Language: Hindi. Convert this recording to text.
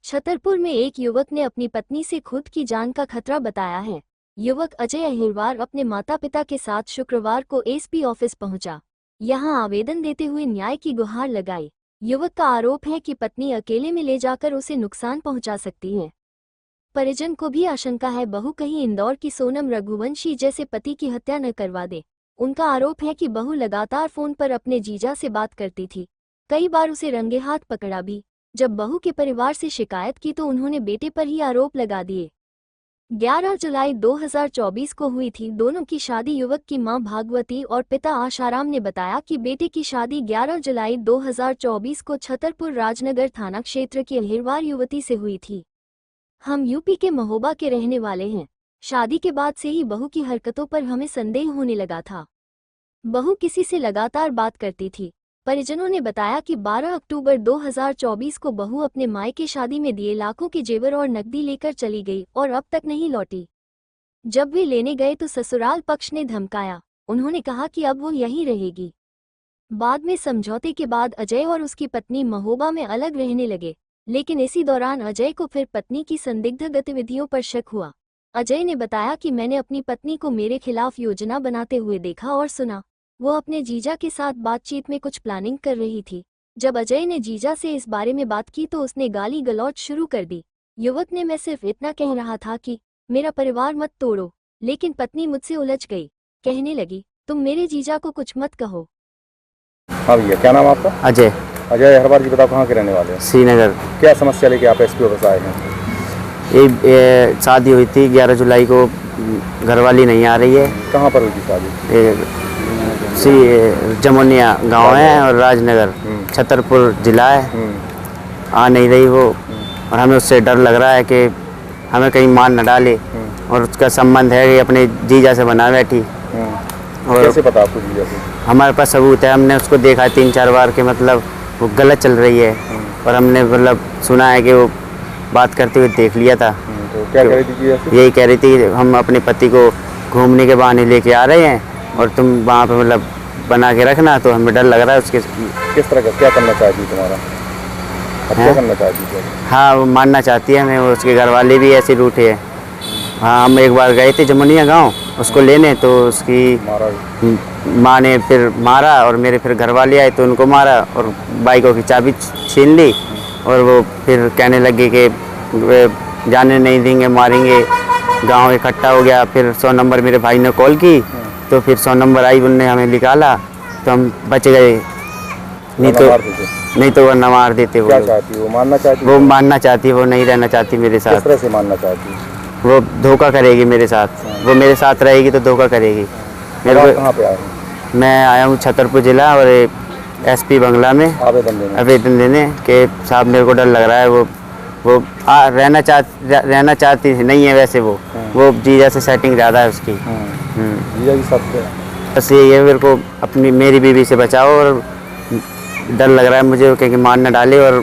छतरपुर में एक युवक ने अपनी पत्नी से खुद की जान का खतरा बताया है। युवक अजय अहिरवार अपने माता पिता के साथ शुक्रवार को एसपी ऑफिस पहुंचा। यहां आवेदन देते हुए न्याय की गुहार लगाई। युवक का आरोप है कि पत्नी अकेले में ले जाकर उसे नुकसान पहुंचा सकती है। परिजन को भी आशंका है बहू कहीं इंदौर की सोनम रघुवंशी जैसे पति की हत्या न करवा दे। उनका आरोप है कि बहू लगातार फोन पर अपने जीजा से बात करती थी। कई बार उसे रंगे हाथ पकड़ा भी। जब बहू के परिवार से शिकायत की तो उन्होंने बेटे पर ही आरोप लगा दिए। 11 जुलाई 2024 को हुई थी दोनों की शादी। युवक की मां भागवती और पिता आशाराम ने बताया कि बेटे की शादी 11 जुलाई 2024 को छतरपुर राजनगर थाना क्षेत्र की अहिरवार युवती से हुई थी। हम यूपी के महोबा के रहने वाले हैं। शादी के बाद से ही बहू की हरकतों पर हमें संदेह होने लगा था। बहू किसी से लगातार बात करती थी। परिजनों ने बताया कि 12 अक्टूबर 2024 को बहू अपने मायके शादी में दिए लाखों के जेवर और नकदी लेकर चली गई और अब तक नहीं लौटी। जब वे लेने गए तो ससुराल पक्ष ने धमकाया। उन्होंने कहा कि अब वो यहीं रहेगी। बाद में समझौते के बाद अजय और उसकी पत्नी महोबा में अलग रहने लगे, लेकिन इसी दौरान अजय को फिर पत्नी की संदिग्ध गतिविधियों पर शक हुआ। अजय ने बताया कि मैंने अपनी पत्नी को मेरे खिलाफ योजना बनाते हुए देखा और सुना। वो अपने जीजा के साथ बातचीत में कुछ प्लानिंग कर रही थी। जब अजय ने जीजा से इस बारे में बात की तो उसने गाली गलौज शुरू कर दी। युवक ने मैं सिर्फ इतना कह रहा था कि मेरा परिवार मत तोड़ो, लेकिन पत्नी मुझसे उलझ गई। कहने लगी तुम मेरे जीजा को कुछ मत कहो। हाँ भैया, क्या नाम आपका? अजय। अजय अहिरवार जी, बताओ कहाँ के रहने वाले हैं? श्रीनगर। क्या समस्या लेके आप एसपी ऑफिस आए हैं? एक शादी हुई थी 11 जुलाई को, घरवाली नहीं आ रही है। कहाँ पर हुई थी शादी? जमुनिया गांव है और राजनगर छतरपुर जिला है। आ नहीं रही वो, और हमें उससे डर लग रहा है कि हमें कहीं मार न डाले, और उसका संबंध है कि अपने जीजा से बना बैठी। और कैसे पता आपको जीजा से? हमारे पास सबूत है, हमने उसको देखा 3-4 बार के मतलब वो गलत चल रही है, और हमने मतलब सुना है कि वो बात करते हुए देख लिया था। तो क्या कह रही थी जीजा से? यही कह रही थी हम अपने पति को घूमने के बहाने लेके आ रहे हैं और तुम वहाँ पे मतलब बना के रखना। तो हमें डर लग रहा है उसके। किस तरह का क्या करना चाहती है तुम्हारा? क्या करना चाहती है? हाँ, वो मारना चाहती है हमें। उसके घर वाले भी ऐसे रूठे हैं। हाँ, हम एक बार गए थे जमुनिया गांव उसको लेने, तो उसकी माँ ने फिर मारा और मेरे फिर घर वाले आए तो उनको मारा और बाइकों की चाबी छीन ली, और वो फिर कहने लगे कि जाने नहीं देंगे, मारेंगे। गांव इकट्ठा हो गया। फिर 100 नंबर मेरे भाई ने कॉल की, तो फिर 100 नंबर आई, उनने हमें निकाला तो हम बच गए। नहीं तो वो न मार देते। क्या चाहती? वो मानना चाहती? वो मानना चाहती, वो नहीं रहना चाहती मेरे साथ। किस तरह से मानना चाहती? वो धोखा करेगी मेरे साथ। वो मेरे साथ रहेगी तो धोखा करेगी। मेरे को कहाँ पे आए? मैं आया हूँ छतरपुर जिला और एसपी बंगला में आवेदन देने के। साहब मेरे को डर लग रहा है। वो रहना चाहती नहीं है वैसे। वो जीजा से सेटिंग ज़्यादा है उसकी। जीजा की साथ बस यही है, मेरे को अपनी मेरी बीवी से बचाओ, और डर लग रहा है मुझे क्योंकि मार न डाले और